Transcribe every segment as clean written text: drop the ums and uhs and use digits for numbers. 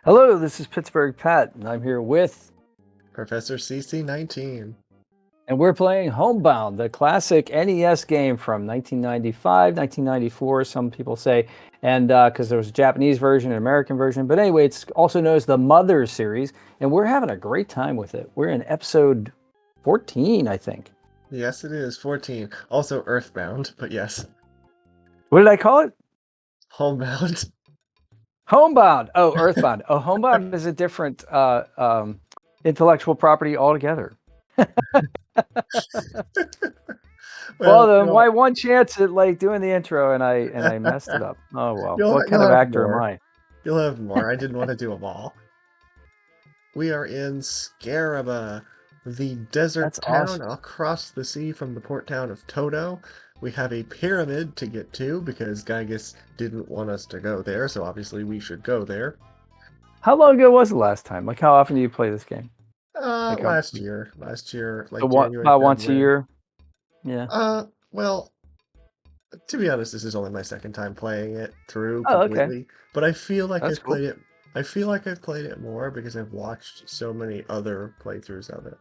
Hello, this is Pittsburgh Pat, and I'm here with, Professor CC19. and we're playing Homebound, the classic NES game from 1995, 1994, some people say, and because there was a Japanese version and American version. But anyway, it's also known as the Mother series, and we're having a great time with it. We're in episode 14, I think. Yes, it is 14. Also Earthbound, but yes, What did I call it? Homebound. Homebound. Oh, Earthbound. Oh, Homebound is a different intellectual property altogether. Well, then why one chance at like doing the intro and I messed it up. Oh well. What kind you'll of have actor am more. I? You'll have more. I didn't want to do them all. We are in Scaraba, the desert That's town awesome. across the sea from the port town of Toto. We have a pyramid to get to because Gygus didn't want us to go there, so obviously we should go there. How long ago was the last time? Like how often do you play this game? Like Last year, like what January, about once a February. year? Yeah. Well, to be honest, this is only my second time playing it through Oh, okay. completely, but I feel like That's I've cool. played it. I feel like I've played it more because I've watched so many other playthroughs of it.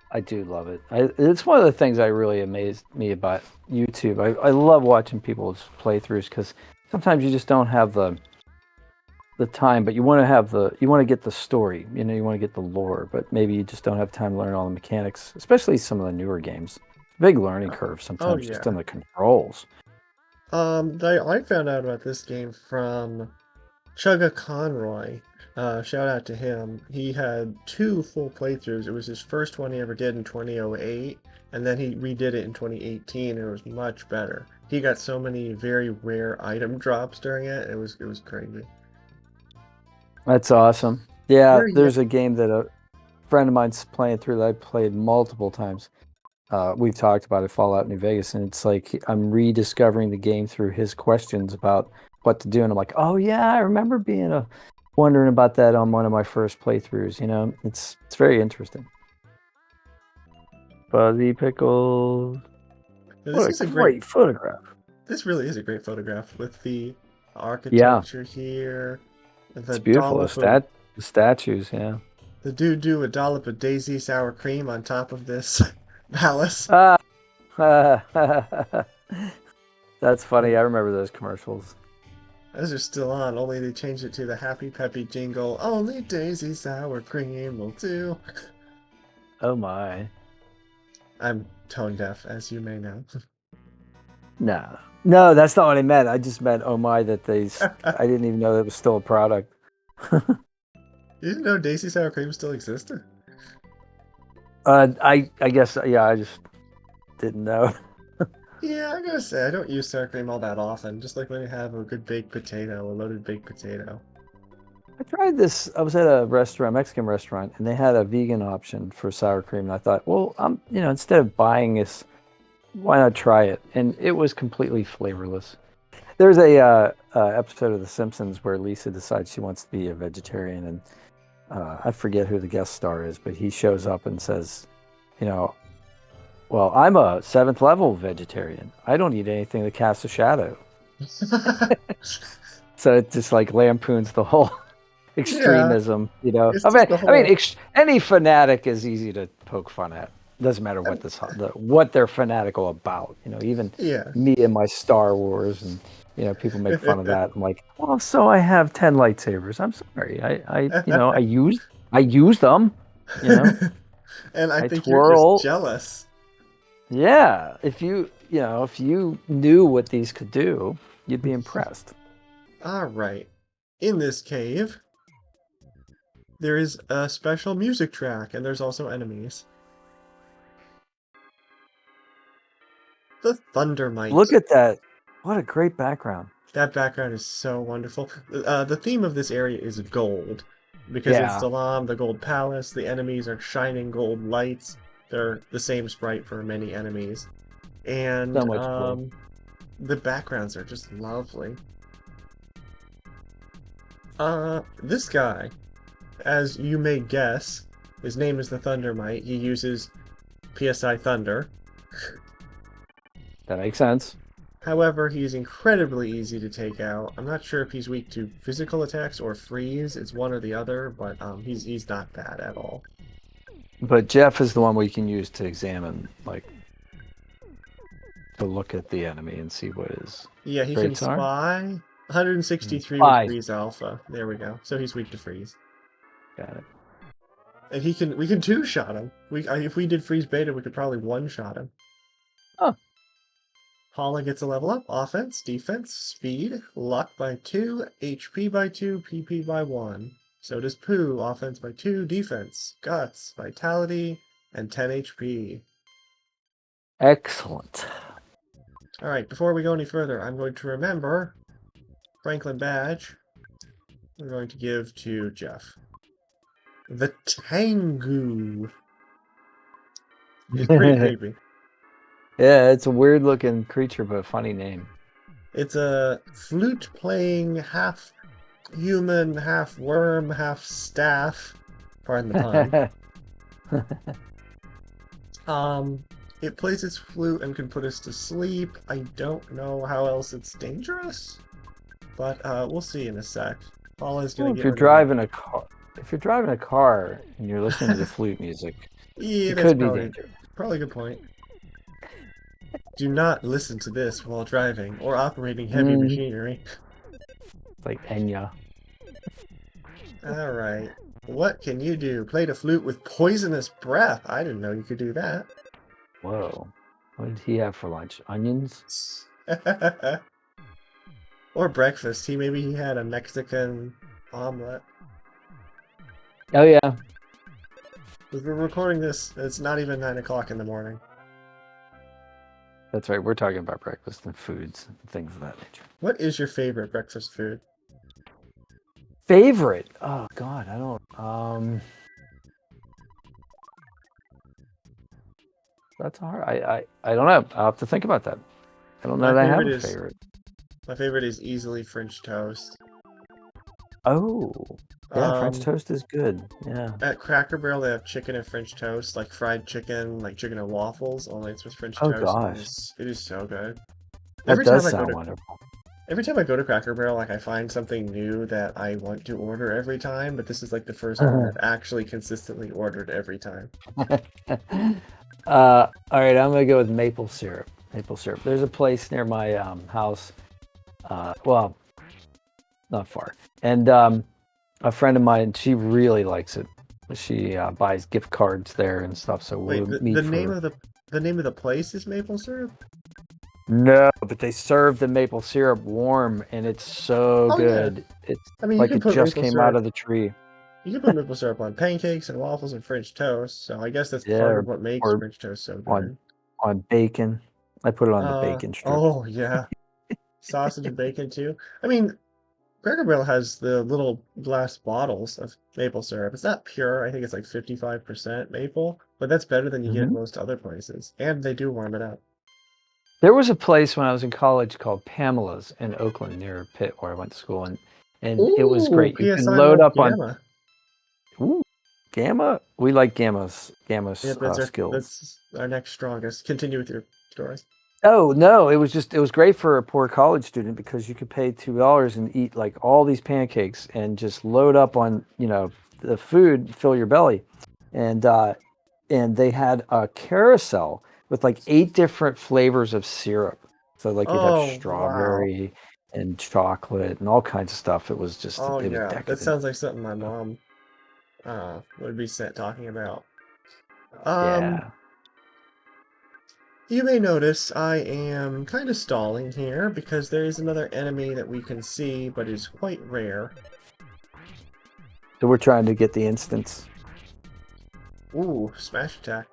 I do love it. It's one of the things that really amazed me about YouTube. I love watching people's playthroughs because sometimes you just don't have the time, but you want to get the story. You know, you want to get the lore, but maybe you just don't have time to learn all the mechanics, especially some of the newer games. Big learning curve Oh sometimes just in yeah. the controls. I found out about this game from Chugga Conroy. Shout out to him. He had two full playthroughs. It was his first one he ever did in 2008, and then he redid it in 2018, and it was much better. He got so many very rare item drops during it. It was crazy. That's awesome. Yeah, Where you there's a game that a friend of mine's playing through that I played multiple times. We've talked about it, Fallout New Vegas, and it's like I'm rediscovering the game through his questions about what to do, and I'm like, oh yeah, I remember being wondering about that on one of my first playthroughs. You know, it's very interesting. Fuzzy pickles. This What a is a great great photograph. This really is a great photograph with the Yeah, architecture here, it's the beautiful. dollop of The statues. Yeah. the dude do a dollop of daisy sour cream on top of this palace. Ah, that's funny. I remember those commercials. Those are still on, only they changed it to the happy peppy jingle. Only daisy sour cream will do. Oh my. I'm tone deaf, as you may know. No, no, that's not what I meant. I just meant, oh my, that I didn't even know that was still a product. You didn't know daisy sour cream still existed? I guess, yeah, I just didn't know. Yeah, I gotta say, I don't use sour cream all that often. Just like when you have a good baked potato, a loaded baked potato. I tried this. I was at a restaurant, Mexican restaurant, and they had a vegan option for sour cream. And I thought, well, instead of buying this, why not try it? And it was completely flavorless. There's a episode of The Simpsons where Lisa decides she wants to be a vegetarian, and I forget who the guest star is, but he shows up and says, you know, well, I'm a seventh level vegetarian. I don't eat anything that casts a shadow. So it just like lampoons the whole Yeah, extremism, you know. it's just the whole. Any fanatic is easy to poke fun at. Doesn't matter what what they're fanatical about. You know, even Yeah. me and my Star Wars, and people make fun of that. I'm like, well, so I have 10 lightsabers. I'm sorry, I use them. You know, And I I think you're just twirl. jealous. Yeah, if you knew what these could do, you'd be impressed. Alright. In this cave, there is a special music track, and there's also enemies. The Look Thundermite. at that! What a great background. That background is so wonderful. The theme of this area is gold. Because it's Yeah, Salam, the Gold Palace, the enemies are shining gold lights. They're the same sprite for many enemies. so And much gold. the backgrounds are just lovely. This guy, as you may guess, his name is the Thundermite. He uses PSI Thunder. That makes sense. However, he's incredibly easy to take out. I'm not sure if he's weak to physical attacks or freeze. It's one or the other, but he's not bad at all. But Jeff is the one we can use to examine, like, to look at the enemy and see what his Yeah, he can traits are. spy. 163 with Spy. freeze alpha. There we go. So he's weak to freeze. Got it. And we can two-shot him. If we did freeze beta, we could probably one-shot him. Oh, Hala gets a level up. Offense, defense, speed, luck by 2, HP by 2, PP by 1. So does Pooh. Offense by 2, defense, guts, vitality, and 10 HP. excellent. Alright, before we go any further, I'm going to remember Franklin badge. We're going to give to Jeff. The Tengu. It's pretty creepy. Yeah, it's a weird looking creature, but a funny name. It's a flute playing half human, half worm, half staff. Pardon the pun. It plays its flute and can put us to sleep. I don't know how else it's dangerous, but we'll see in a sec. Paula's gonna Well, get rid of it. if you're driving a car and you're listening to the flute music, Yeah, it that's could be dangerous. probably a good point. Do not listen to this while driving or operating heavy machinery. It's like Enya. Alright. What can you do? Play the flute with poisonous breath. I didn't know you could do that. Whoa. What did he have for lunch? Onions? Or breakfast. Maybe he had a Mexican omelet. Oh, yeah. As we're recording this, it's not even 9 o'clock in the morning. That's right. We're talking about breakfast and foods and things of that nature. What is your favorite breakfast food? Favorite? Oh, God. I don't... That's hard. I don't know. I'll have to think about that. I don't know that I have a favorite. My favorite is easily French toast. Oh, yeah, French toast is good. Yeah. At Cracker Barrel, they have chicken and French toast, like fried chicken, like chicken and waffles, only it's with French Oh, toast. gosh. It is so good. That does sound wonderful. Every time I go to Cracker Barrel, like I find something new that I want to order every time, but this is like the first one I've actually consistently ordered every time. All right, I'm gonna go with maple syrup. Maple syrup. There's a place near my house. Well, not far. And a friend of mine, she really likes it. She buys gift cards there and stuff. So Wait, we'll meet name of the place is maple syrup? No, but they serve the maple syrup warm, and it's so good. Yeah. It's You can it put just maple came syrup. out of the tree. You can put maple syrup on pancakes and waffles and French toast. So I guess that's part of what makes French toast so good. On bacon. I put it on the bacon strip. Oh yeah, sausage and bacon too. I mean, Cracker Barrel has the little glass bottles of maple syrup. It's not pure. I think it's like 55% maple, but that's better than you get at most other places. And they do warm it up. There was a place when I was in college called Pamela's in Oakland near Pitt where I went to school, and it was great. You can load up Gamma. Ooh, Gamma. We like Gamma's skills. That's our next strongest. Continue with your stories. Oh no, it was great for a poor college student because you could pay $2 and eat like all these pancakes and just load up on the food, fill your belly, and they had a carousel with like 8 different flavors of syrup. So like you'd have strawberry and chocolate and all kinds of stuff. It was just was decadent. That sounds like something my mom would be talking about. Yeah. You may notice I am kind of stalling here because there is another enemy that we can see, but is quite rare. So we're trying to get the instance. Ooh, smash attack.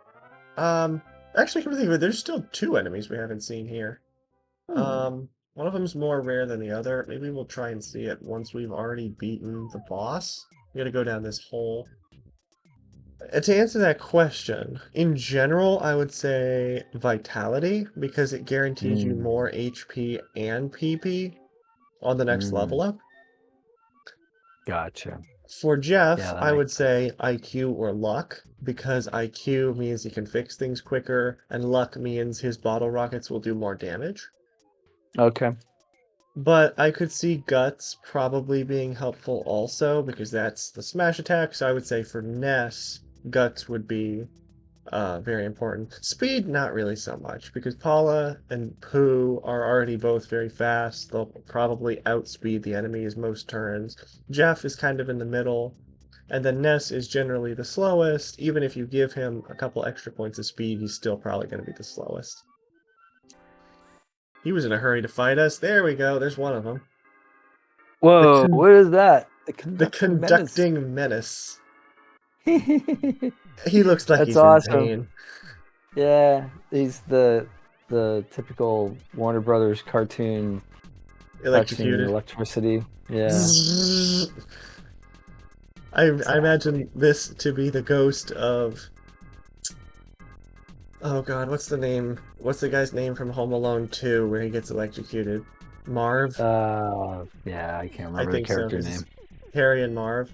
Actually, come to think of it, there's still 2 enemies we haven't seen here. One of them's more rare than the other. Maybe we'll try and see it once we've already beaten the boss. We gotta go down this hole. To answer that question, in general, I would say Vitality, because it guarantees you more HP and PP on the next level up. Gotcha. For Jeff, I would say IQ or Luck, because IQ means he can fix things quicker, and Luck means his bottle rockets will do more damage. Okay. But I could see Guts probably being helpful also because that's the smash attack. So I would say for Ness, Guts would be very important. Speed, not really so much because Paula and Pooh are already both very fast. They'll probably outspeed the enemies most turns. Jeff is kind of in the middle. And then Ness is generally the slowest. Even if you give him a couple extra points of speed, he's still probably going to be the slowest. He was in a hurry to fight us. There we go. There's one of them. The Whoa, con- what is that? The the conducting menace. conducting menace. He looks like That's he's in awesome. pain. Yeah, he's the typical Warner Brothers cartoon touching Electrocuted. electricity. Yeah. I Exactly. imagine this to be the ghost of. Oh God, what's the name? What's the guy's name from Home Alone 2 where he gets electrocuted? Marv? Yeah, I can't I remember the think so, character because it's name. Harry and Marv.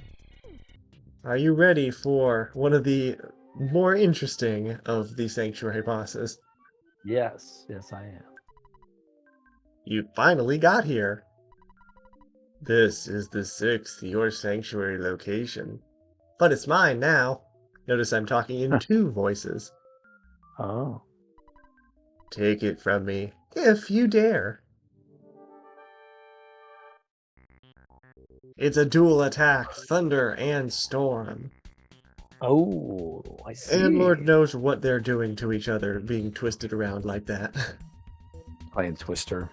Are you ready for one of the more interesting of the Sanctuary bosses? Yes, yes, I am. You finally got here. This is the sixth Your Sanctuary location. But it's mine now. Notice I'm talking in two voices. Oh. Take it from me, if you dare. It's a dual attack, thunder and storm. Oh, I And Lord see. knows what they're doing to each other, being twisted around like that. Playing Twister.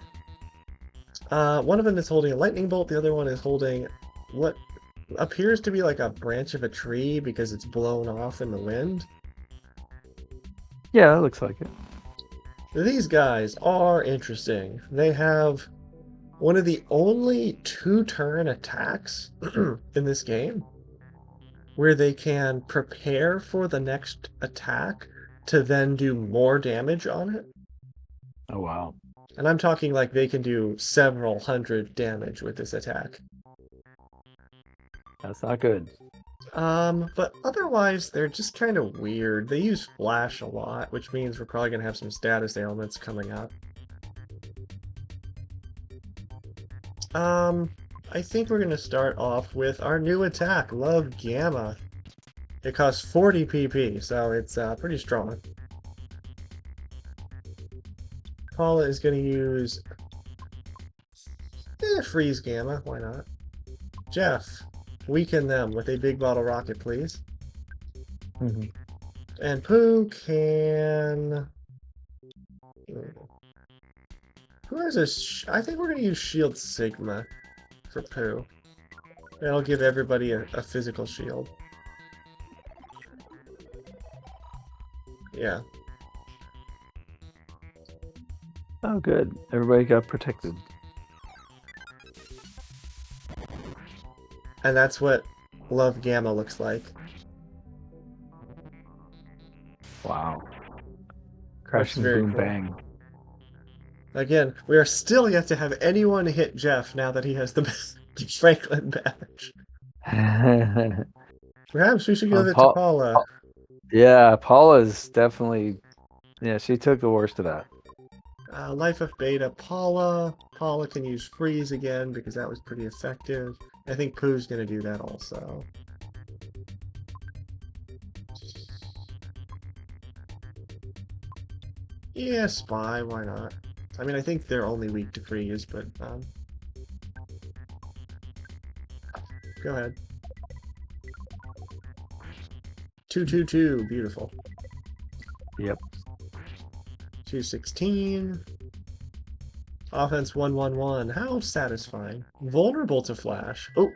One of them is holding a lightning bolt, the other one is holding what appears to be like a branch of a tree because it's blown off in the wind. Yeah, that looks like it. These guys are interesting. They have one of the only two-turn attacks in this game where they can prepare for the next attack to then do more damage on it. Oh, wow. And I'm talking like they can do several hundred damage with this attack. That's not good. But otherwise, they're just kind of weird. They use flash a lot, which means we're probably gonna have some status ailments coming up. Um, I think we're gonna start off with our new attack, Love Gamma. It costs 40 PP, so it's pretty strong. Paula is gonna use Freeze Gamma, why not? Jeff, weaken them with a big bottle rocket, please. Mhm. And Pooh can. Who has a? I think we're gonna use Shield Sigma for Pooh. That'll give everybody a physical shield. Yeah, Oh, good. Everybody got protected. and that's what Love Gamma looks like. Wow. Looks Crashing very boom cool. bang. Again, we are still yet to have anyone hit Jeff now that he has the Franklin badge. Perhaps we should give it to Paul, Paula. yeah, Paula's definitely, yeah, she took the worst of that. Life of Beta, Paula. Paula can use Freeze again because that was pretty effective. I think Pooh's gonna do that also. Yeah, Spy, why not? I mean, I think they're only weak to Freeze, but go ahead. 222, beautiful. Yep. 216. Offense 111. How satisfying. Vulnerable to Flash. Oh,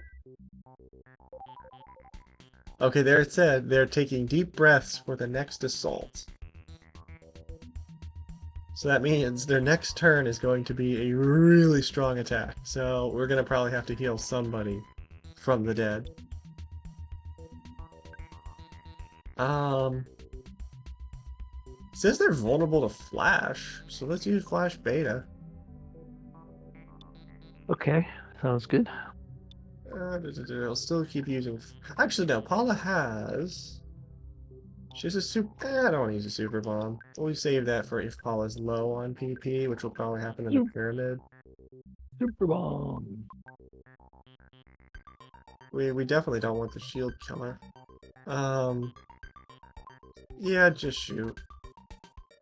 okay, there it said they're taking deep breaths for the next assault. So that means their next turn is going to be a really strong attack. So we're going to probably have to heal somebody from the dead. It says they're vulnerable to Flash, so let's use Flash Beta. Okay, sounds good. I'll still keep using. Actually, no. Paula has. She's a super. I don't want to use a super bomb. We'll save that for if Paula's low on PP, which will probably happen in the pyramid. Super bomb. We definitely don't want the shield killer. Um, yeah, just shoot.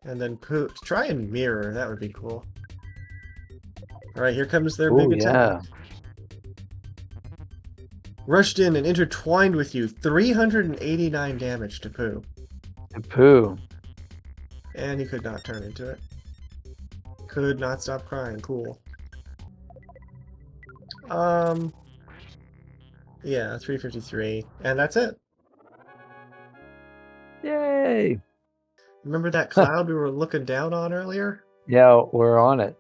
And then try and mirror, that would be cool. Alright, here comes their Oh big attack. yeah. Rushed in and intertwined with you. 389 damage to Pooh. Poo. And he could not turn into it. Could not stop crying. Cool. Yeah, 353. And that's it. Yay. Remember that cloud we were looking down on earlier? Yeah, we're on it.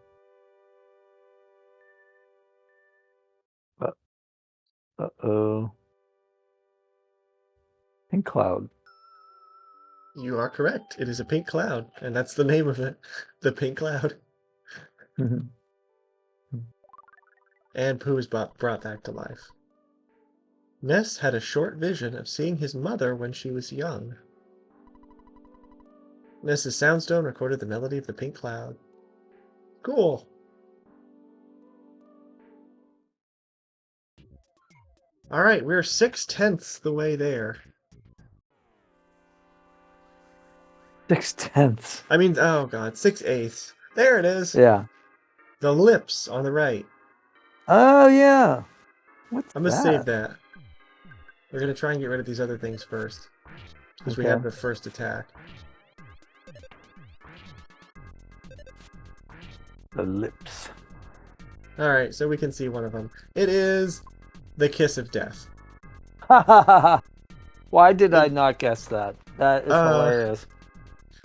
Uh-oh. Pink cloud. You are correct. It is a pink cloud, and that's the name of it. The pink cloud. And Pooh is brought back to life. Ness had a short vision of seeing his mother when she was young. Ness's soundstone recorded the melody of the pink cloud. Cool. Alright, we're 6/10 the way there. 6/10. I mean, oh god, 6/8. There it is. Yeah. The lips on the right. Oh yeah. What's I'm gonna that? save that. We're gonna try and get rid of these other things first. Because we have the first attack. The lips. Alright, so we can see one of them. It is the Kiss of Death. Why did I not guess that? That is hilarious.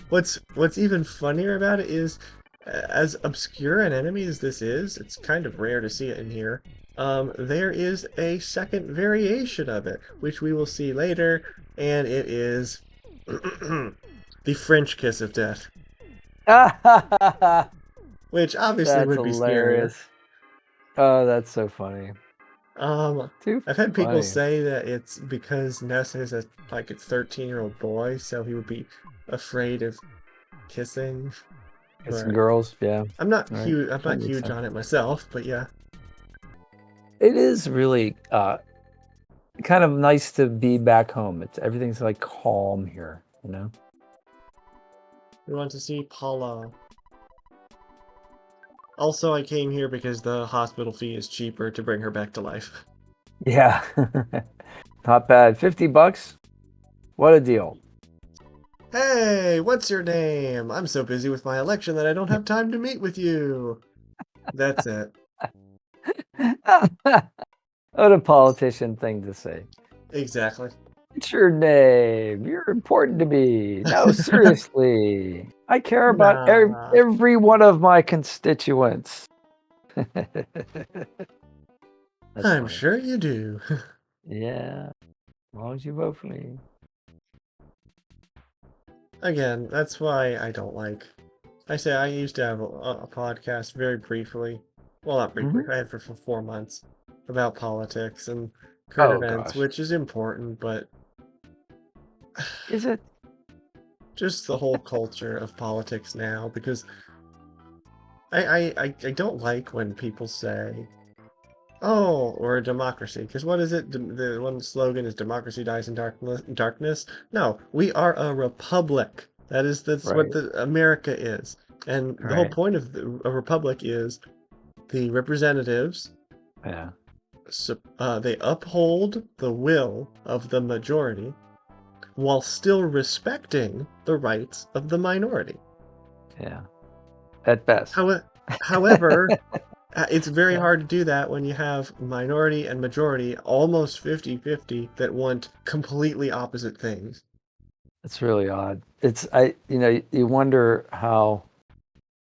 What's even funnier about it is, as obscure an enemy as this is, it's kind of rare to see it in here. There is a second variation of it, which we will see later, and it is the French Kiss of Death. Which obviously That's would be scarier. hilarious. Oh, that's so funny. I've had people say that it's because Ness is a 13-year-old boy, so he would be afraid of kissing. Kissing girls, yeah. I'm not huge. I'm not huge on it myself, but yeah. It is really kind of nice to be back home. Everything's like calm here, you know. We want to see Paula. Also, I came here because the hospital fee is cheaper to bring her back to life. Yeah. Not bad. $50? What a deal. Hey, what's your name? I'm so busy with my election that I don't have time to meet with you. That's it. What a politician thing to say. Exactly. What's your name? You're important to me. No, seriously. I care about every one of my constituents. I'm sure you do. Yeah, as long as you vote for me. Again, that's why I don't like. I say I used to have a podcast very briefly. Well, not briefly. I had for 4 months about politics and current events, which is important, but is it? Just the whole culture of politics now, because I don't like when people say, "Oh, we're a democracy," because what is it? The one slogan is "Democracy dies in darkness." No, we are a republic. That's what America is, and the whole point of a republic is the representatives. Yeah. They uphold the will of the majority while still respecting the rights of the minority. Yeah. At best. However, it's very hard to do that when you have minority and majority almost 50-50 that want completely opposite things. It's really odd. You wonder how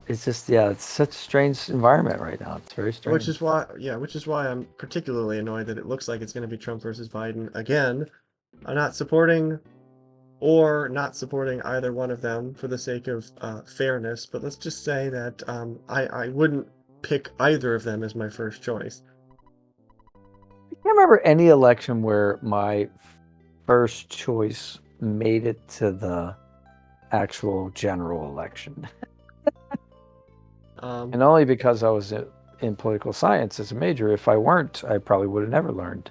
it's just, it's such a strange environment right now. It's very strange. Which is why I'm particularly annoyed that it looks like it's going to be Trump versus Biden again. I'm not supporting either one of them for the sake of fairness, but let's just say that I wouldn't pick either of them as my first choice. I can't remember any election where my first choice made it to the actual general election. Um, And only because I was in political science as a major. If I weren't, I probably would have never learned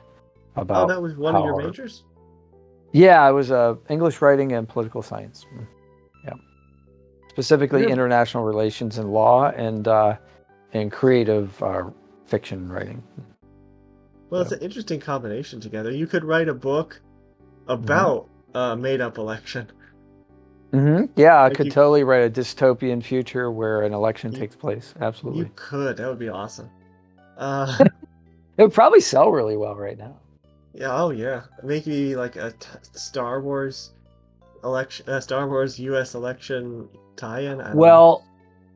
oh, about that was one of how your hard. majors? Yeah, I was English writing and political science. Yeah, You specifically have, international relations and law and creative fiction writing. well, it's So, an interesting combination together. You could write a book hmm about a made-up election. yeah, I Like could totally write a dystopian future where an election you, takes place. you Absolutely. could. That would be awesome. It would probably sell really well right now. Yeah, oh yeah. Maybe like a Star Wars election, Star Wars U.S. election tie-in. I don't know. Well,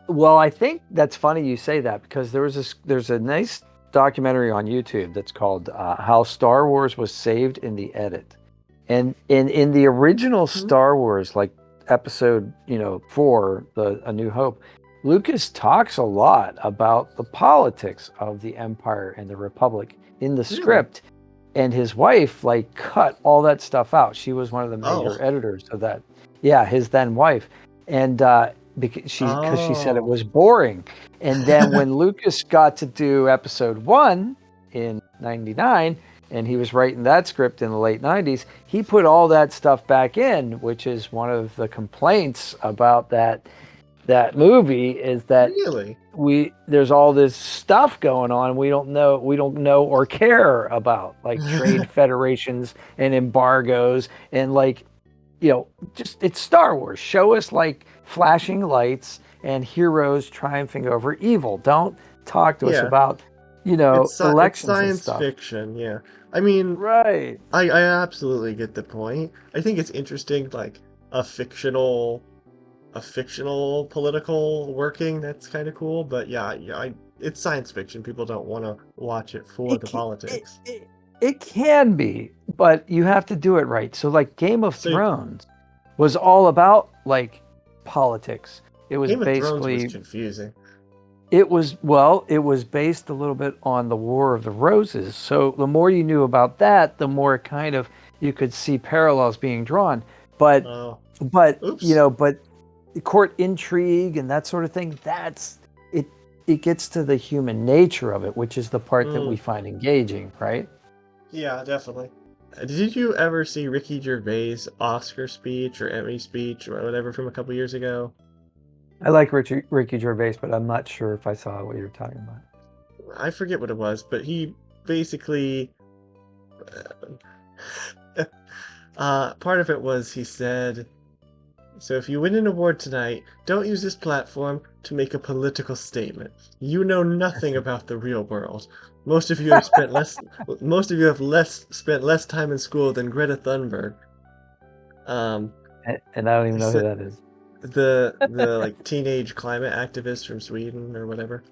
well, I think that's funny you say that because there's a nice documentary on YouTube that's called "How Star Wars Was Saved in the Edit," and in the original Hmm? Star Wars, like Episode 4, the A New Hope, Lucas talks a lot about the politics of the Empire and the Republic in the Really? script, and his wife like cut all that stuff out. She was one of the major Oh. editors of that. Yeah, his then wife, and because she said it Oh. was boring. And then when Lucas got to do Episode 1 in '99, and he was writing that script in the late '90s, he put all that stuff back in, which is one of the complaints about that movie is that Really? there's all this stuff going on we don't know or care about, like trade federations and embargoes and like just it's Star Wars. Show us like flashing lights and heroes triumphing over evil. Don't talk to us Yeah. about It's elections and science stuff. fiction, yeah. I mean, Right. I absolutely get the point. I think it's interesting, like a fictional a fictional political working. That's kind of cool. But it's science fiction. People don't want to watch it for It, the ca- it politics. it it can be, but you have to do it right. So like Game of So Thrones was all about like politics. It was Game of Thrones was basically confusing. it was based a little bit on the War of the Roses. So the more you knew about that, the more kind of you could see parallels being drawn. But Oh, but oops. but court intrigue and that sort of thing, that's it it gets to the human nature of it, which is the part that we Mm, find engaging, right? yeah, definitely. Did you ever see Ricky Gervais' Oscar speech or Emmy speech or whatever from a couple years ago? I like Ricky Gervais, but I'm not sure if I saw what you're talking about. I forget what it was, but he basically part of it was he said, "So if you win an award tonight, don't use this platform to make a political statement. You know nothing about the real world. Most of you have spent less most of you have less spent less time in school than Greta Thunberg." Um, And I don't even he know who said that is. the like teenage climate activist from Sweden or whatever.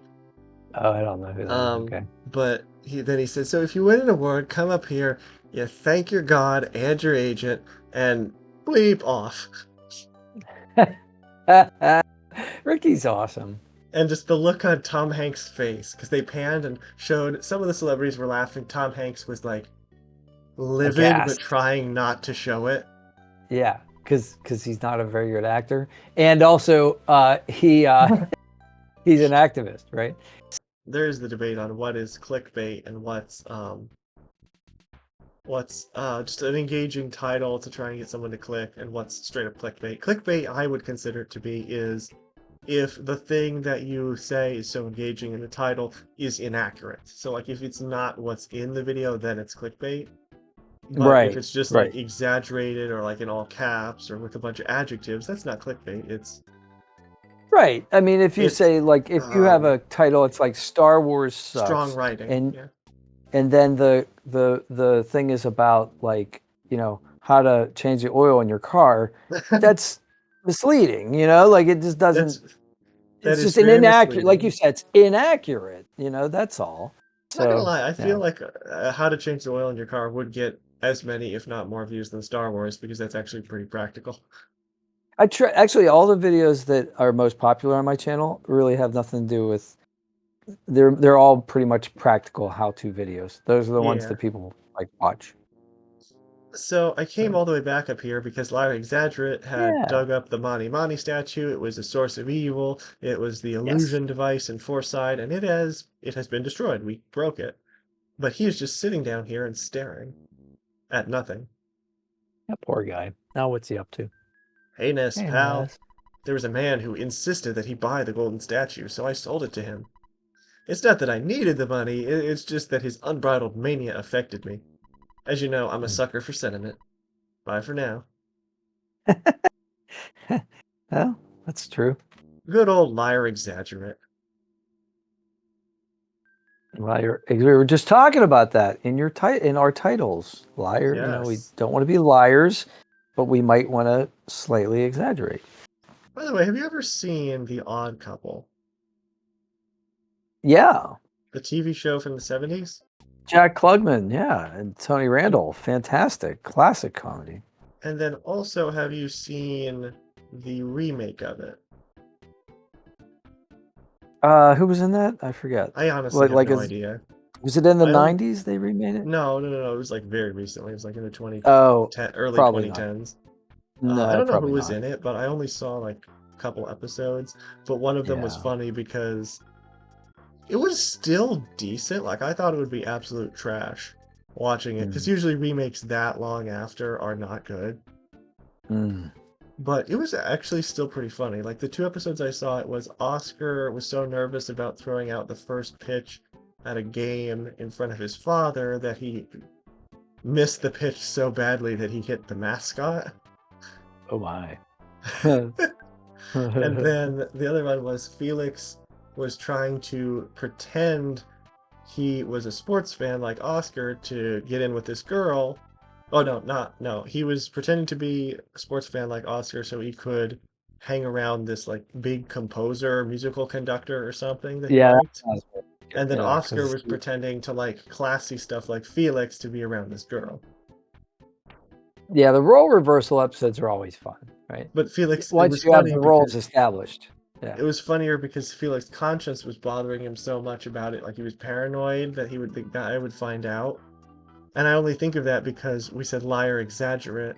Oh, I don't know who that is. Okay. But he said, "So if you win an award, come up here, you thank your God and your agent, and bleep off." Ricky's awesome. And just the look on Tom Hanks' face, because they panned and showed some of the celebrities were laughing. Tom Hanks was like livid, but Aghast. trying not to show it. Yeah, because he's not a very good actor, and also he's an activist, right? There is the debate on what is clickbait and what's just an engaging title to try and get someone to click, and what's straight up clickbait. Clickbait, I would consider it to be is if the thing that you say is so engaging in the title is inaccurate. So like if it's not what's in the video, then it's clickbait. But if Right, it's just like right, exaggerated or like in all caps or with a bunch of adjectives, that's not clickbait. right. I mean, if you It's say like if you have a title, it's like Star Wars strong sucks, writing. and Yeah. and then the thing is about like how to change the oil in your car. That's misleading, like it just That's doesn't. that It's is just an very inaccurate, like you misleading. said, it's inaccurate. That's all. Not gonna So lie, I yeah. feel like how to change the oil in your car would get as many, if not more, views than Star Wars because that's actually pretty practical. I try actually all the videos that are most popular on my channel really have nothing to do with they're all pretty much practical how-to videos. Those are the ones Yeah. that people like watch. So I came So all the way back up here because Lyra Exaggerate had yeah, dug up the Mani Mani statue. It was a source of evil. It was the yes, illusion device in Foresight, and it has been destroyed. We broke it. But he is just sitting down here and staring at nothing. that poor guy. Now what's he up to? Hey Ness, Hey, pal. Ness. There was a man who insisted that he buy the golden statue, so I sold it to him. It's not that I needed the money, it's just that his unbridled mania affected me. As you know, I'm a Hmm. sucker for sentiment. Bye for now. Well, that's true. Good old liar exaggerate. Liar. We were just talking about that in in our titles. Liar. We Yes. don't want to be liars, but we might want to slightly exaggerate. By the way, have you ever seen The Odd Couple? Yeah. The TV show from the 70s? Jack Klugman, yeah, and Tony And Randall, fantastic, classic comedy. and then also have you seen the remake of it? Who was in that? I forget. I honestly have no idea. Was it in the I only '90s they remade it? No, no, no, no. It was like very recently. It was like in the Oh, early probably not. 2010s. I No, don't know who probably was not. in it, but I only saw like a couple episodes. But one of them was Yeah. funny because it was still decent. Like I thought it would be absolute trash watching it because Mm. usually remakes that long after are not good. Mm. But it was actually still pretty funny. Like the two episodes I saw, it was Oscar was so nervous about throwing out the first pitch at a game in front of his father that he missed the pitch so badly that he hit the mascot. Oh my. And then the other one was Felix was trying to pretend he was a sports fan like Oscar to get in with this girl. Oh no, not no. He was pretending to be a sports fan like Oscar so he could hang around this like big composer, musical conductor or something that he Yeah, that liked. sounds good. And then Yeah, Oscar because was pretending to like classy stuff like Felix to be around this girl. yeah, the role reversal episodes are always fun, right? But Felix, it Once was you have funny the roles because established. Yeah. it was funnier because Felix's conscience was bothering him so much about it. Like he was paranoid that the guy would find out. And I only think of that because we said liar exaggerate,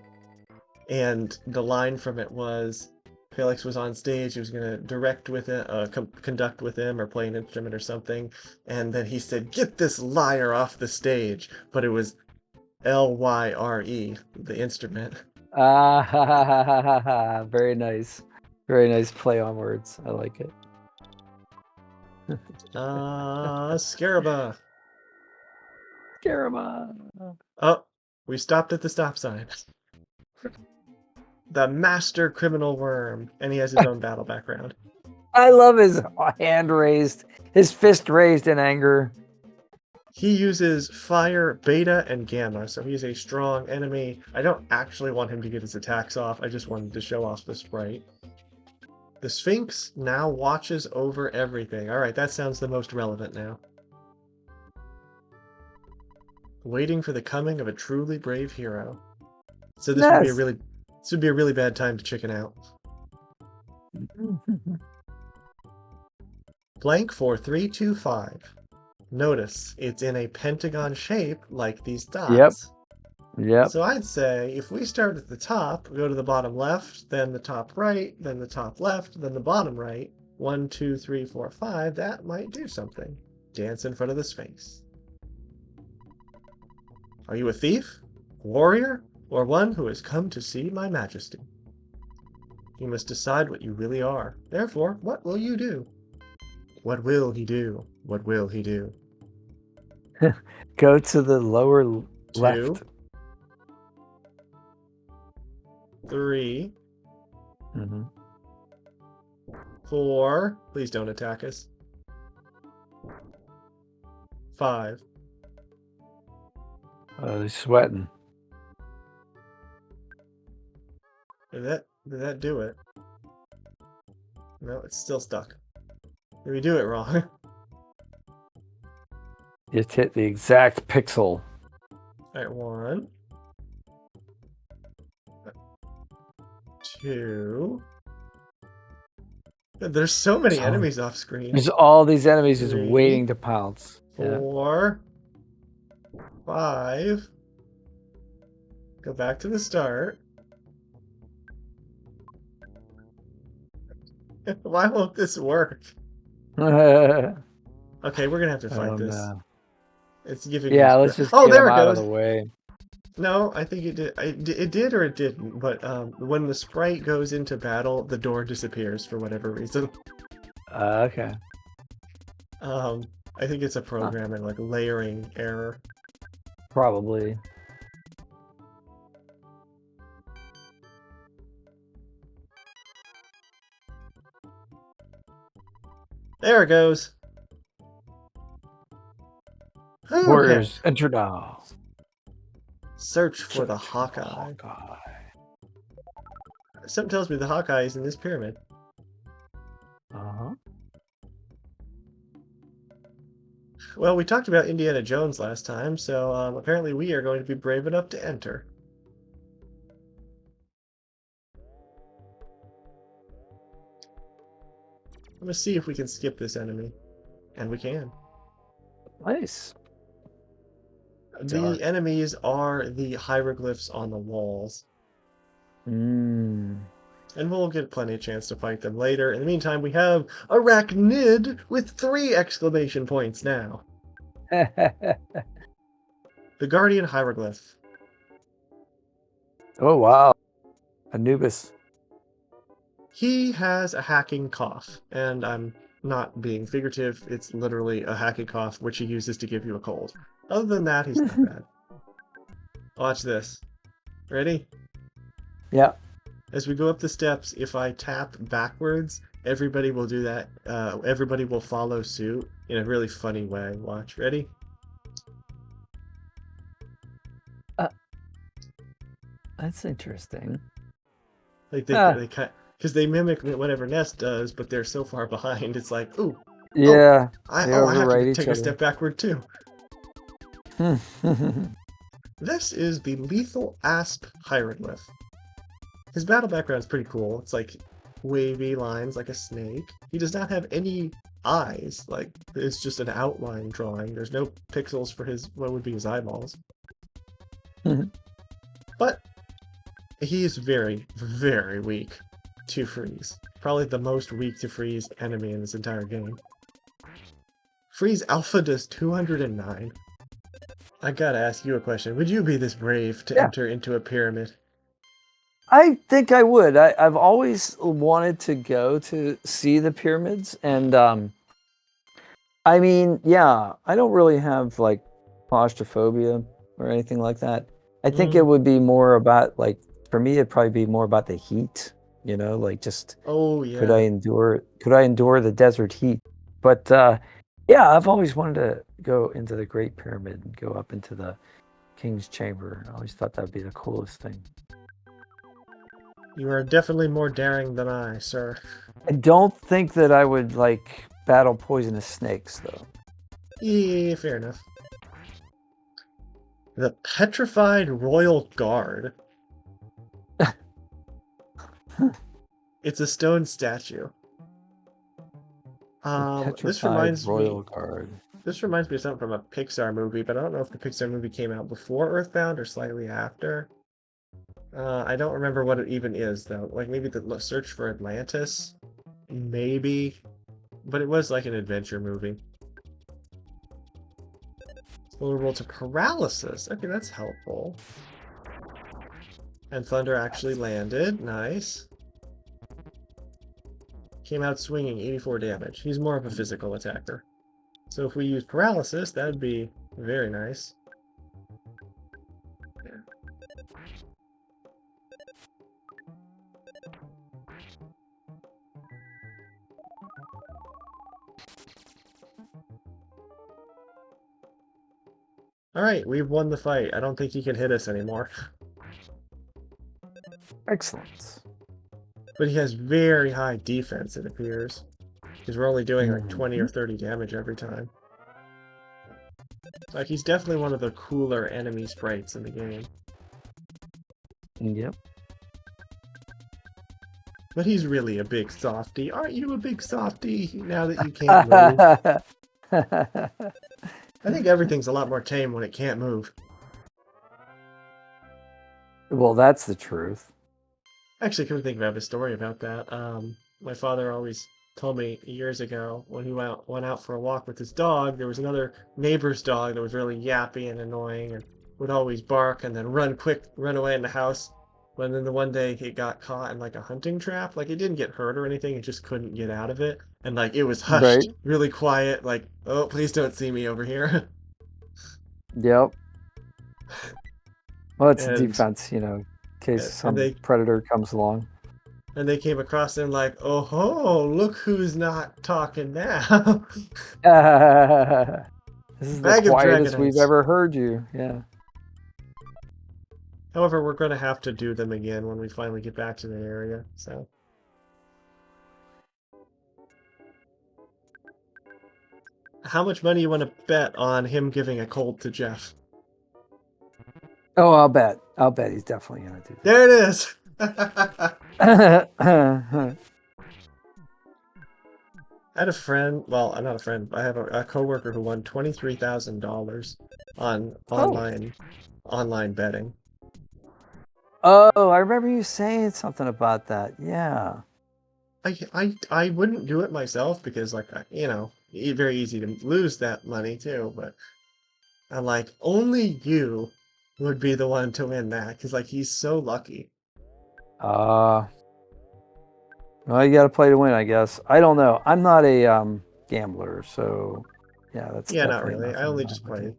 and the line from it was Felix was on stage, he was going to direct with it, conduct with him, or play an instrument or something, and then he said, "Get this liar off the stage," but it was Lyre, the instrument. Ah, very nice. Very nice play on words. I like it. Scaraba. Garama. Oh, we stopped at the stop sign. The master criminal worm, and he has his own battle background. I love his hand raised, his fist raised in anger. He uses fire, beta, and gamma, so he's a strong enemy. I don't actually want him to get his attacks off, I just wanted to show off the sprite. The Sphinx now watches over everything. Alright, that sounds the most relevant now. Waiting for the coming of a truly brave hero. So Yes. this would be a really bad time to chicken out. Blank 4325. Notice it's in a pentagon shape like these Yep. dots. Yep. So I'd say if we start at the top, go to the bottom left, then the top right, then the top left, then the bottom right, 1, 2, 3, 4, 5, that might do something. Dance in front of the Sphinx. Are you a thief, warrior, or one who has come to see my majesty? You must decide what you really are. Therefore, what will you do? What will he do? What will he do? Go to the lower left. 2, 3, Mm-hmm. 4. Please don't attack us. 5. He's sweating. Did that do it? No, it's still stuck. Did we do it wrong? Just hit the exact pixel. Alright, 1, 2. There's so many So enemies off screen. there's all these enemies just 3, waiting to pounce. Yeah. 4, 5. Go back to the start. Why won't this work? Oh Okay, we're gonna have to fight this. no. It's giving me. Yeah, let's just Oh, get there them it out of the goes. way. No, I think it did. It did or it didn't. But when the sprite goes into battle, the door disappears for whatever reason. Okay. I think it's a Huh. programming like layering error. Probably. There it goes. Okay. Warriors, enter now. Search for the Search for the Hawkeye. Hawkeye. Something tells me the Hawkeye is in this pyramid. Uh-huh. Well, we talked about Indiana Jones last time, so apparently we are going to be brave enough to enter. I'm gonna see if we can skip this enemy. And we can. Nice. The Dark. enemies are the hieroglyphs on the walls. Mm. And we'll get plenty of chance to fight them later. In the meantime, we have Arachnid with 3 exclamation points now. The Guardian Hieroglyph. Oh wow. Anubis. He has a hacking cough, and I'm not being figurative. It's literally a hacking cough, which he uses to give you a cold. Other than that, he's not bad. Watch this. Ready? Yeah. As we go up the steps, if I tap backwards, everybody will do that. Everybody will follow suit in a really funny way. Watch. Ready? That's interesting. Like Ah. they because they mimic whatever Ness does, but they're so far behind. It's like, ooh, Yeah. I They have to override each take a other. step backward too. This is the Lethal Asp Hieroglyph. His battle background is pretty cool. It's like wavy lines like a snake. He does not have any eyes. Like, it's just an outline drawing. There's no pixels for his what would be his eyeballs. But he is very, very weak to freeze. Probably the most weak to freeze enemy in this entire game. Freeze Alpha does 209. I gotta ask you a question. Would you be this brave to enter into a pyramid? I think I would. I've always wanted to go to see the pyramids, and I mean, yeah, I don't really have like claustrophobia or anything like that. I think it would be more about like for me, it'd probably be more about the heat. You know, like just Oh could I yeah. endure the desert heat? But yeah, I've always wanted to go into the Great Pyramid and go up into the King's Chamber. I always thought that'd be the coolest thing. You are definitely more daring than I, sir. I don't think that I would like battle poisonous snakes though. Yeah, fair enough. The Petrified Royal Guard. It's a stone statue. The This Petrified reminds me. Royal Guard. This reminds me of something from a Pixar movie, but I don't know if the Pixar movie came out before Earthbound or slightly after. I don't remember what it even is though. Like maybe the Search for Atlantis, maybe, but it was like an adventure movie. Vulnerable to paralysis. Okay, that's helpful. And Thunder actually landed. Nice. Came out swinging 84 damage. He's more of a physical attacker. So if we use paralysis, that would be very nice. Alright, we've won the fight. I don't think he can hit us anymore. Excellent. But he has very high defense, it appears. Because we're only doing like 20 or 30 damage every time. Like, he's definitely one of the cooler enemy sprites in the game. Yep. But he's really a big softy. Aren't you a big softy now that you can't move? I think everything's a lot more tame when it can't move. Well, that's the truth. Actually, I couldn't think of a story about that. My father always told me years ago when he went out for a walk with his dog, there was another neighbor's dog that was really yappy and annoying and would always bark and then run away in the house. But then the one day he got caught in like a hunting trap. Like it didn't get hurt or anything, it just couldn't get out of it. And like it was Right. hushed, really quiet, like, oh, please don't see me over here. Yep. Well, it's And defense, in case and some they predator comes along. and they came across him like, oh ho, look who's not talking now. This is the Bag of quietest we've Dragonite. ever heard you. Yeah. However, we're going to have to do them again when we finally get back to the area. So, how much money you want to bet on him giving a cold to Jeff? Oh, I'll bet. I'll bet he's definitely gonna do There it is. I that. had a friend, well, not a friend, I have a coworker who won $23,000 on Oh. online betting. Oh, I remember you saying something about that. Yeah. I wouldn't do it myself because like very easy to lose that money too, but I'm like only you would be the one to win that because like he's so lucky. Uh well, you gotta play to win, I guess. I don't know. I'm not a gambler, so yeah, that's Yeah, not definitely really. I nothing only I just would do. play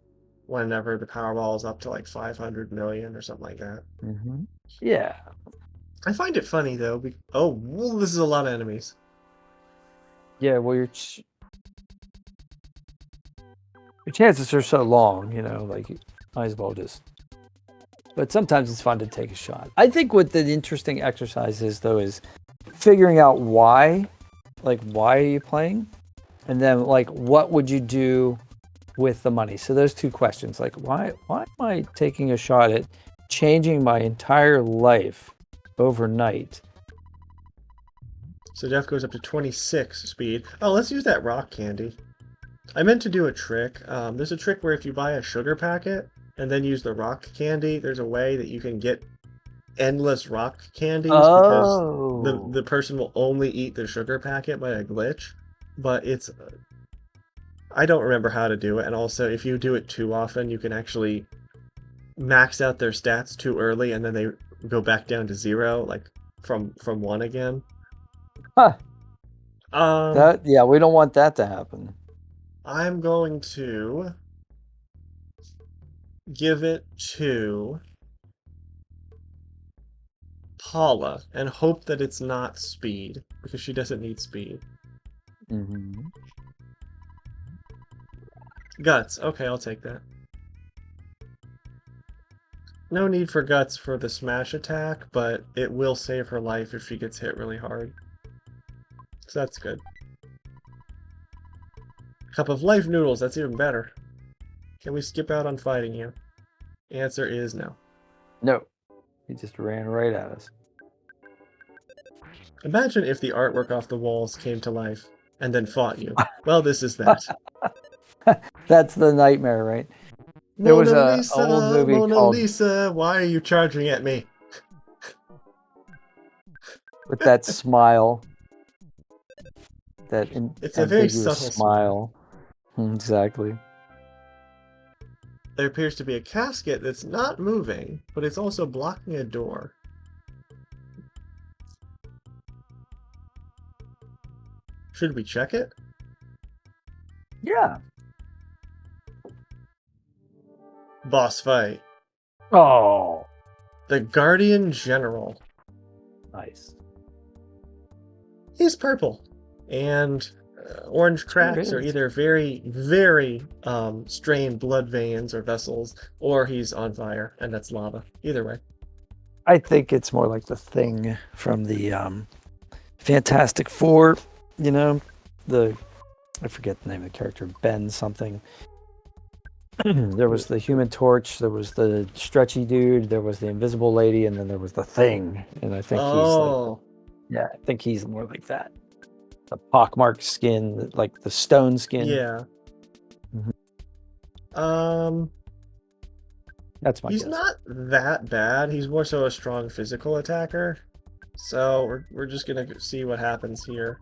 whenever the Powerball is up to like 500 million or something like that. Yeah. I find it funny though. Oh, well, this is a lot of enemies. Yeah, well, your chances are so long, like you might as well just. But sometimes it's fun to take a shot. I think what the interesting exercise is, though, is figuring out why. Like, why are you playing? And then, like, what would you do with the money? So those two questions, like, why am I taking a shot at changing my entire life overnight? So Jeff goes up to 26 speed. Oh, let's use that rock candy. I meant to do a trick. There's a trick where if you buy a sugar packet and then use the rock candy, there's a way that you can get endless rock candies because the Oh. the person will only eat the sugar packet by a glitch. But I don't remember how to do it, and also if you do it too often, you can actually max out their stats too early, and then they go back down to zero, like from one again. Huh. Um, Yeah, we don't want that to happen. I'm going to give it to Paula and hope that it's not speed because she doesn't need speed. Hmm. Guts. Okay, I'll take that. No need for guts for the smash attack, but it will save her life if she gets hit really hard. So that's good. Cup of life noodles, that's even better. Can we skip out on fighting you? Answer is no. No, he just ran right at us. Imagine if the artwork off the walls came to life and then fought you. Well, this is that. That's the nightmare, right? There was Mona a old Lisa, movie Mona called Lisa, why are you charging at me? with that smile, that It's a very ambiguous subtle smile. smile. Exactly. There appears to be a casket that's not moving, but it's also blocking a door. Should we check it? Yeah. Boss fight. Oh, The Guardian General. nice. He's purple. And orange Sure cracks are is. either very, very strained blood veins or vessels, or he's on fire, and that's lava. Either way. I think it's more like the Thing from the Fantastic Four. You know, the I forget the name of the character, Ben something. There was the Human Torch, there was the stretchy dude, there was the Invisible Lady, and then there was the Thing. And I think he's like, Oh, yeah, I think he's more like that. The pockmarked skin, like the stone skin. yeah. Mhm. Um, That's my He's guess. not that bad. He's more so a strong physical attacker. So we're just gonna see what happens here.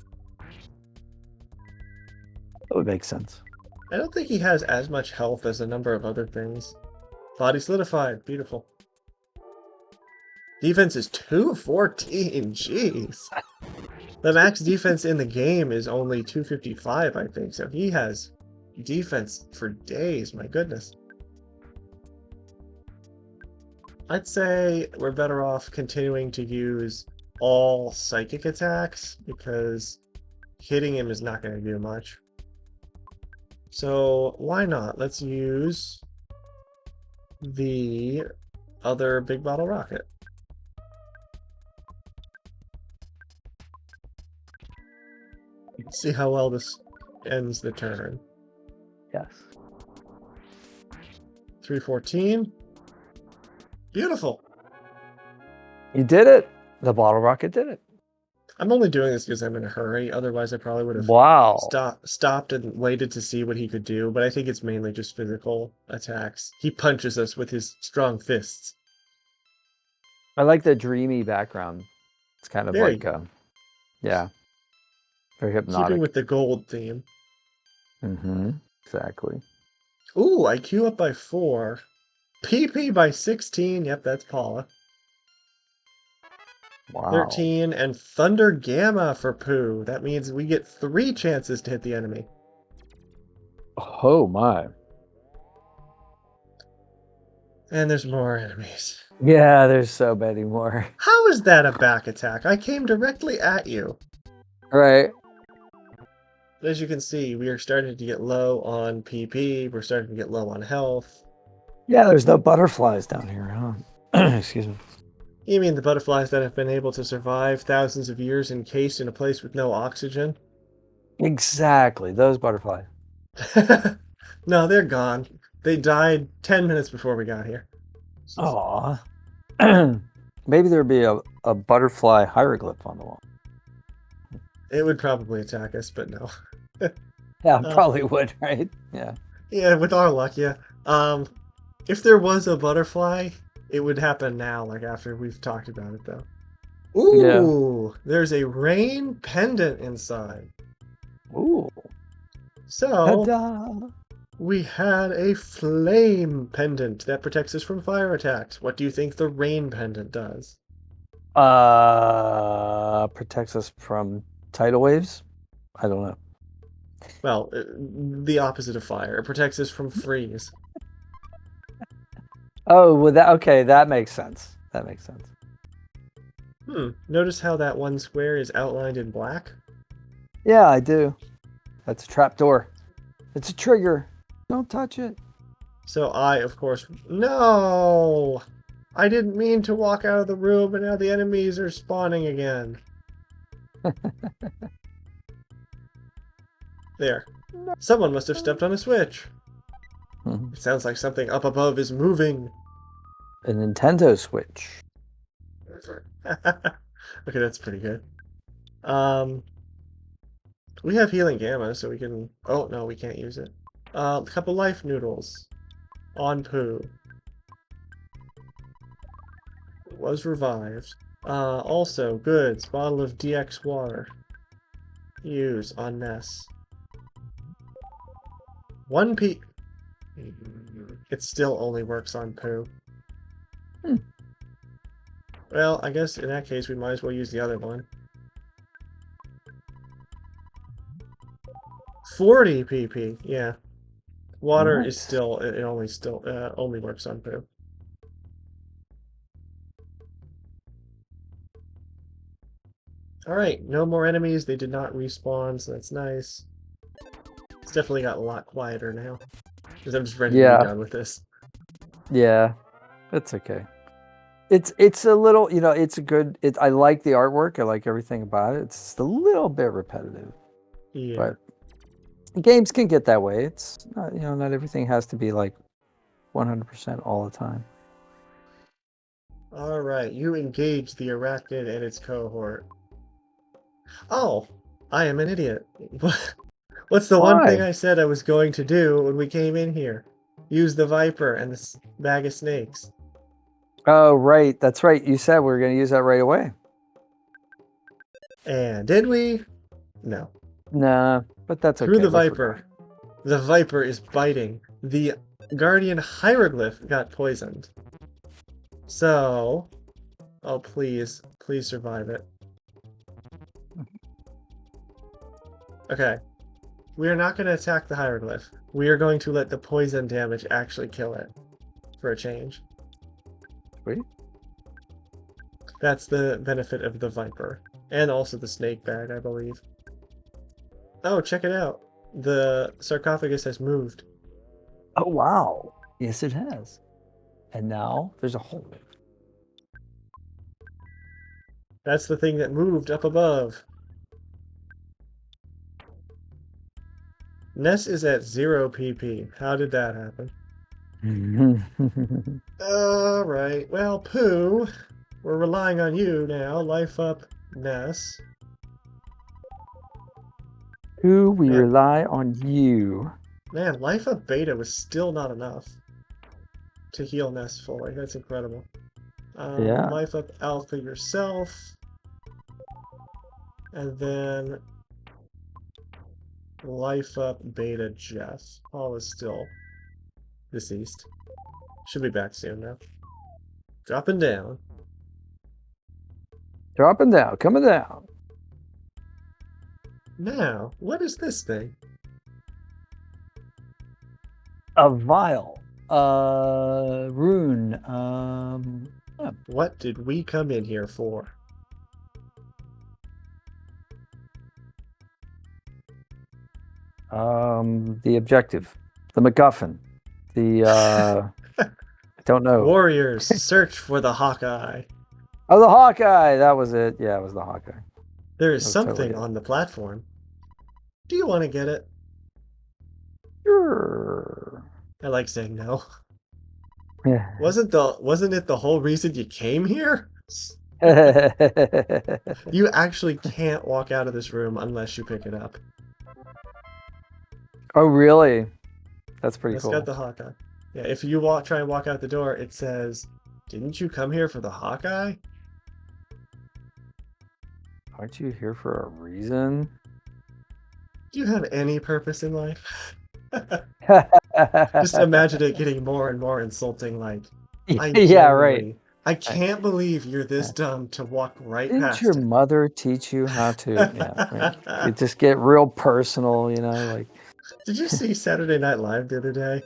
That would make sense. I don't think he has as much health as a number of other things. Body solidified. Beautiful. Defense is 214. Jeez. The max defense in the game is only 255, I think. So he has defense for days. My goodness. I'd say we're better off continuing to use all psychic attacks because hitting him is not going to do much. So why not? Let's use the other big bottle rocket. Let's see how well this ends the turn. Yes. 314. Beautiful. You did it. The bottle rocket did it. I'm only doing this because I'm in a hurry. Otherwise, I probably would have Wow. stopped and waited to see what he could do. But I think it's mainly just physical attacks. He punches us with his strong fists. I like the dreamy background. It's kind of Very like, yeah, very keeping hypnotic. with the gold theme. Mm-hmm. Exactly. Ooh, IQ up by 4. PP by 16. Yep, that's Paula. Wow. 13 and Thunder Gamma for Pooh. That means we get 3 chances to hit the enemy. Oh my. And there's more enemies. Yeah, there's so many more. How is that a back attack? I came directly at you. Right. As you can see, we are starting to get low on PP. We're starting to get low on health. Yeah, there's no butterflies down here, huh? Excuse me. You mean the butterflies that have been able to survive thousands of years encased in a place with no oxygen? Exactly. Those butterflies. No, they're gone. They died 10 minutes before we got here. Aw. Maybe there'd be a butterfly hieroglyph on the wall. It would probably attack us, but no. Yeah, probably would, right? Yeah. Yeah, with our luck, yeah. If there was a butterfly, it would happen now, like after we've talked about it, though. Ooh, there's a rain pendant inside. Ooh. So, Ta-da. we had a flame pendant that protects us from fire attacks. What do you think the rain pendant does? Protects us from tidal waves? I don't know. Well, the opposite of fire. It protects us from freeze. Oh, well, that makes sense. That makes sense. Notice how that one square is outlined in black? Yeah, I do. That's a trapdoor. It's a trigger. Don't touch it. So I, of course, no! I didn't mean to walk out of the room, and now the enemies are spawning again. There. Someone must have stepped on a switch. It sounds like something up above is moving. A Nintendo Switch. Okay, that's pretty good. We have healing gamma, so we can... Oh, no, we can't use it. A couple life noodles. On Pooh. Was revived. Also, goods. Bottle of DX water. Use on Ness. 1p... It still only works on Pooh. Well, I guess in that case we might as well use the other one. 40 PP, yeah. Water is still, it only works on Pooh. Alright, no more enemies. They did not respawn, so that's nice. It's definitely got a lot quieter now. Because I'm just ready to be done with this. Yeah, that's okay. It's a little, it's a good, I like the artwork. I like everything about it. It's just a little bit repetitive. Yeah. But games can get that way. It's not, not everything has to be like 100% all the time. Alright, you engage the arachnid and its cohort. Oh, I am an idiot. What's the one thing I said I was going to do when we came in here? Use the Viper and the bag of snakes. Oh, right. That's right. You said we were going to use that right away. And did we? No. Nah, but that's Through okay. the We forgot. Viper. The Viper is biting. The Guardian Hieroglyph got poisoned. So, oh please, please survive it. Okay, we are not going to attack the Hieroglyph. We are going to let the poison damage actually kill it, for a change. Wait. That's the benefit of the Viper. And also the snake bag, I believe. Oh, check it out. The sarcophagus has moved. Oh, wow. Yes, it has. And now there's a hole. That's the thing that moved up above. Ness is at 0 PP. How did that happen? Alright, well, Pooh, we're relying on you now. Life up, Ness. Who we Man, rely on you. man, life up Beta was still not enough to heal Ness fully. That's incredible. Yeah. Life up Alpha yourself. And then life up Beta Jeff. Paul is still deceased. Should be back soon now. Dropping down. Dropping down, coming down. Now, what is this thing? A vial. Rune. What did we come in here for? The objective. The MacGuffin. The I don't know. Warriors, search for the Hawkeye. Oh, the Hawkeye. That was it. Yeah, it was the Hawkeye. There is That was something totally it. on the platform. Do you want to get it? Sure. I like saying no. Yeah. Wasn't it the whole reason you came here? You actually can't walk out of this room unless you pick it up. Oh, really? That's pretty It's cool. got the Hawkeye. Yeah, if you try and walk out the door, it says, "Didn't you come here for the Hawkeye?" Aren't you here for a reason? Do you have any purpose in life? Just imagine it getting more and more insulting, like, Yeah, right. I can't believe you're this dumb to walk right Didn't your past it. mother teach you how to? Yeah, right. You just get real personal, like. Did you see Saturday Night Live the other day?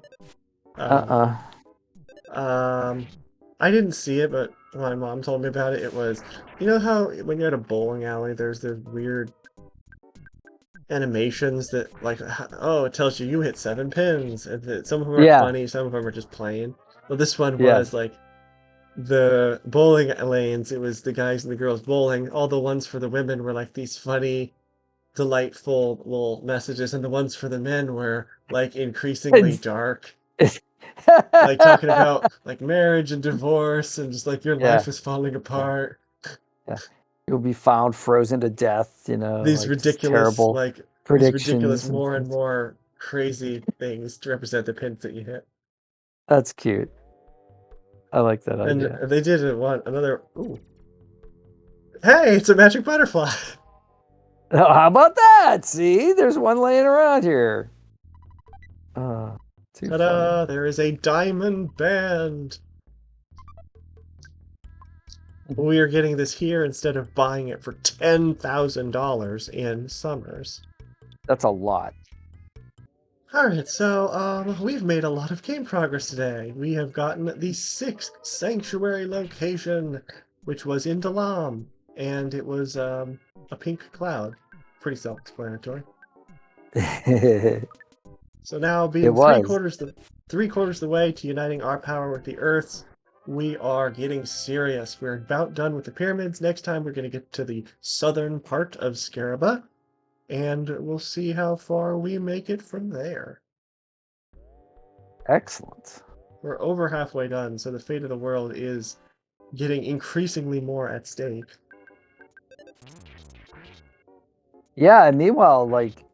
Uh-uh. I didn't see it, but my mom told me about it. It was, you know how when you're at a bowling alley, there's those weird animations that, like, oh, it tells you you hit 7 pins. And some of them are Yeah. funny, some of them are just plain. Well, this one was Yes. like the bowling lanes. It was the guys and the girls bowling. All the ones for the women were like these funny, delightful little messages, and the ones for the men were like increasingly dark. Like talking about like marriage and divorce and just like your Yeah. life is falling apart. Yeah. You'll be found frozen to death, These like just ridiculous terrible like these ridiculous predictions and more and things. more crazy things to represent the pins that you hit. That's cute. I like that And idea. they did it one another. Ooh, hey, it's a magic butterfly. Oh, how about that? See, there's one laying around here. Too funny. Ta-da! There is a diamond band. We are getting this here instead of buying it for $10,000 in Summers. That's a lot. Alright, so we've made a lot of game progress today. We have gotten the 6th sanctuary location, which was in Dalam, and it was a pink cloud. Pretty self-explanatory. So now, being It was. three-quarters of the way to uniting our power with the Earth's, we are getting serious. We're about done with the pyramids. Next time, we're going to get to the southern part of Scaraba, and we'll see how far we make it from there. Excellent. We're over halfway done, so the fate of the world is getting increasingly more at stake. Yeah, and meanwhile, like,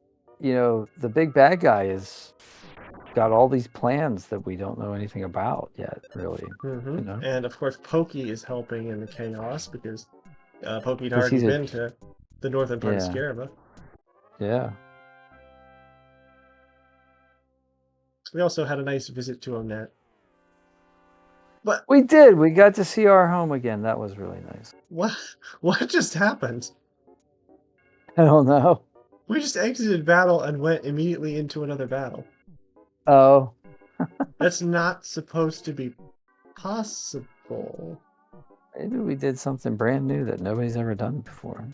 the big bad guy is got all these plans that we don't know anything about yet, really. You know, And of course, Pokey is helping in the chaos because Pokey'd because already he's a been to the northern part of yeah, Scaraba. yeah. We also had a nice visit to Onett. But We did. We got to see our home again. That was really nice. what just happened? I don't know. We just exited battle and went immediately into another battle. Oh, That's not supposed to be possible. maybe we did something brand new that nobody's ever done before.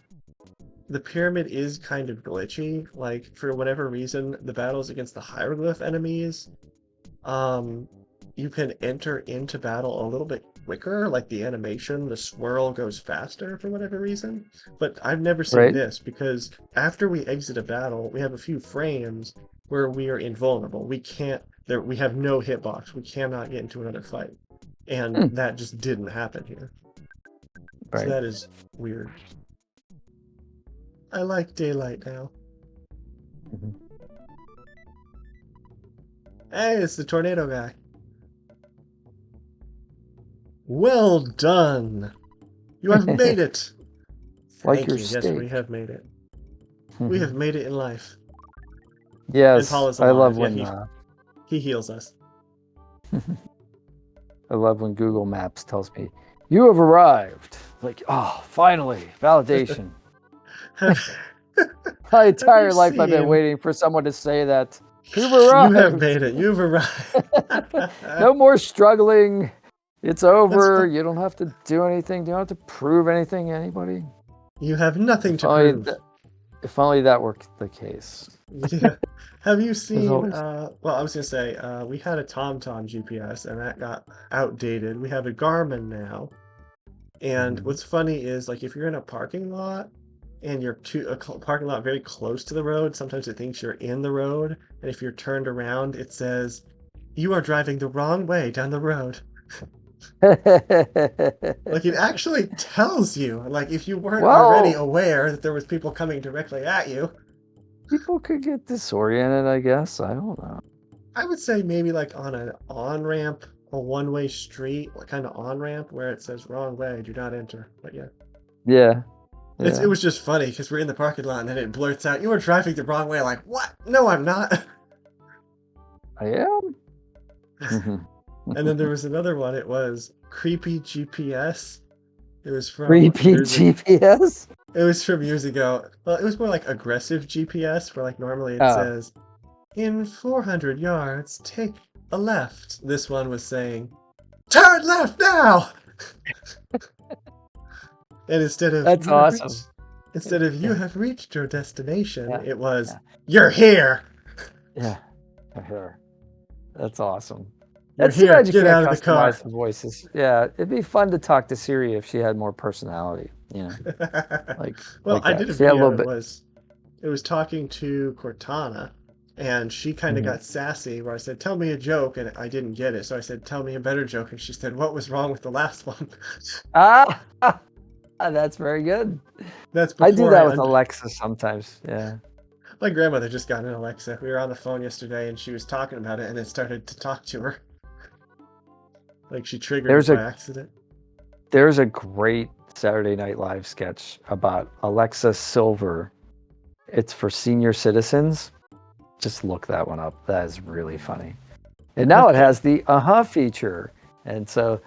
The pyramid is kind of glitchy. Like, for whatever reason, the battles against the hieroglyph enemies, you can enter into battle a little bit quicker. Like, the animation, the swirl goes faster for whatever reason. But I've never seen Right? this because after we exit a battle, we have a few frames where we are invulnerable. We have no hitbox. We cannot get into another fight. And that just didn't happen here. So Right. that is weird. I like daylight now. Mhm. Hey, it's the tornado guy. Well done. You have made it. Like Thank your you. Yes, we steak. have made it. We have made it in life. And Yes, Paula's I love alive. Yeah, when he heals us. I love when Google Maps tells me you have arrived. Like, oh, finally, validation. have, My have you entire life, I've been seen? waiting for someone to say that. You've You have arrived. made it. You've arrived. No more struggling. It's over. That's You don't have to do anything. You don't have to prove anything to anybody. You have nothing If to only, prove. if only that were the case. Yeah. Have you There's seen, always. well, I was going to say, we had a TomTom GPS and that got outdated. We have a Garmin now. And Mhm. what's funny is, like, if you're in a parking lot and you're parking lot very close to the road, sometimes it thinks you're in the road. And if you're turned around, it says, you are driving the wrong way down the road. Like, it actually tells you, like, if you weren't already Well, aware that there was people coming directly at you. people could get disoriented, I guess. I don't know. I would say maybe like on an on-ramp, a one-way street, kind of on-ramp where it says wrong way, do not enter. But yeah. Yeah. It Yeah. was just funny because we're in the parking lot and then it blurts out, you are driving the wrong way. Like, what? No, I'm not. I am. Mhm. And then there was another one. It was creepy GPS. It was from Repeat GPS? It was from years ago. Well, it was more like aggressive GPS, where like normally it Oh. says, in 400 yards, take a left. This one was saying, turn left now! And instead of That's awesome. you Yeah. have reached your destination, Yeah. it was, Yeah. you're here! Yeah. Sure. That's awesome. You're That's too here, bad you get can't out of the car. customize the voices. Yeah, it'd be fun to talk to Siri if she had more personality, like Well, I that. did a She had a video. little bit. It was talking to Cortana, and she kind of Mhm. got sassy where I said, tell me a joke, and I didn't get it. So I said, tell me a better joke, and she said, what was wrong with the last one? Ah, that's very good. That's I do before that with Alexa sometimes. Yeah. My grandmother just got an Alexa. We were on the phone yesterday, and she was talking about it, and it started to talk to her. Like she triggered it There's by a accident. there's a great Saturday Night Live sketch about Alexa Silver. It's for senior citizens. Just look that one up. That is really funny. And now it has the feature. And so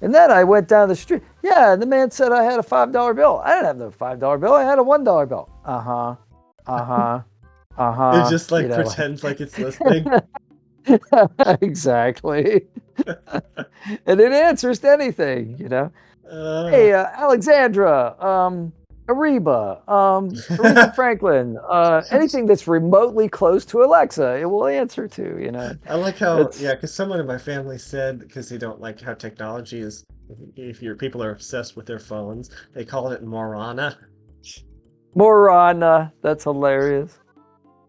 and then I went down the street. Yeah, and the man said I had a $5 bill. I didn't have no $5 bill. I had a $1 bill. Uh-huh. Uh-huh. It Uh-huh. just like pretends like it's listening. Exactly. And it answers to anything. Uh, Hey, Alexandra, Ariba, Aretha Franklin, anything that's remotely close to Alexa, it will answer to. I like how, It's yeah, because someone in my family said, because they don't like how technology is, if your people are obsessed with their phones, they call it morana. Morana. That's hilarious.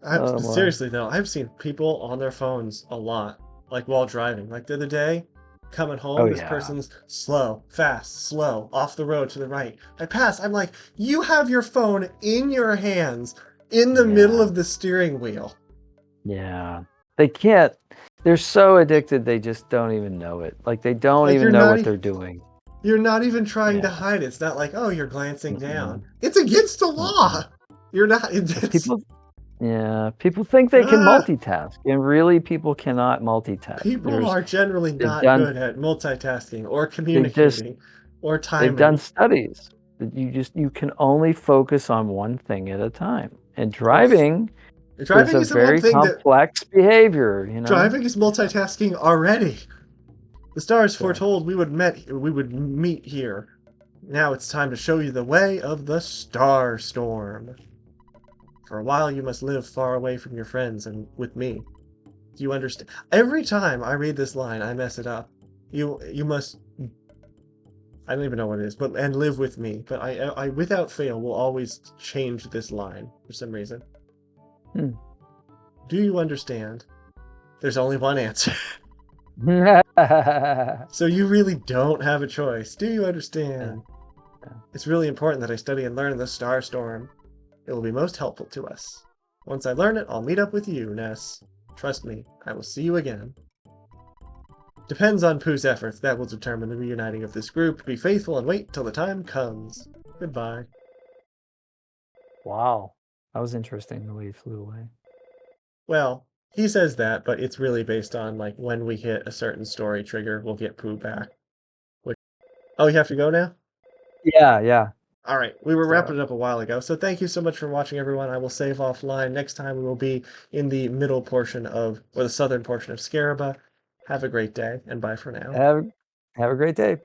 Oh my. Seriously though, I've seen people on their phones a lot, like while driving. Like the other day, coming Oh home, this yeah. person's slow, fast, slow, off the road to the right. I pass. I'm like, you have your phone in your hands, in the middle Yeah. of the steering wheel. Yeah. They can't. They're so addicted they just don't even know it. Like they don't Like even know what they're doing. you're not even trying to Yeah. hide it. It's not like, oh, you're glancing down. Mm-mm. It's against the Mm-mm. law. You're not. But It's people think they can ah, multitask, and really, people cannot multitask. people are generally They've not done good at multitasking or they've just communicating or they've done timing. studies that you can only focus on one thing at a time. And It's driving is driving a is the one very thing that complex behavior, you know? driving is multitasking already. The stars Exactly. foretold we would meet here. Now it's time to show you the way of the star storm. For a while you must live far away from your friends and with me. Do you understand? Every time I read this line, I mess it up. You must I don't even know what it is, but and live with me. But I without fail will always change this line for some reason. Hmm. Do you understand? There's only one answer. Yeah. So you really don't have a choice. Do you understand? It's really important that I study and learn the star storm. It will be most helpful to us. Once I learn it, I'll meet up with you, Ness. Trust me, I will see you again. Depends on Pooh's efforts. That will determine the reuniting of this group. Be faithful and wait till the time comes. Goodbye. Wow. That was interesting the way he flew away. Well, he says that, but it's really based on like when we hit a certain story trigger, we'll get Pooh back. Which, oh, you have to go now? Yeah, yeah. All right, we were So wrapping it up a while ago, so thank you so much for watching, everyone. I will save offline. Next time we will be in the middle portion of, or the southern portion of Scaraba. Have a great day, and bye for now. have a great day.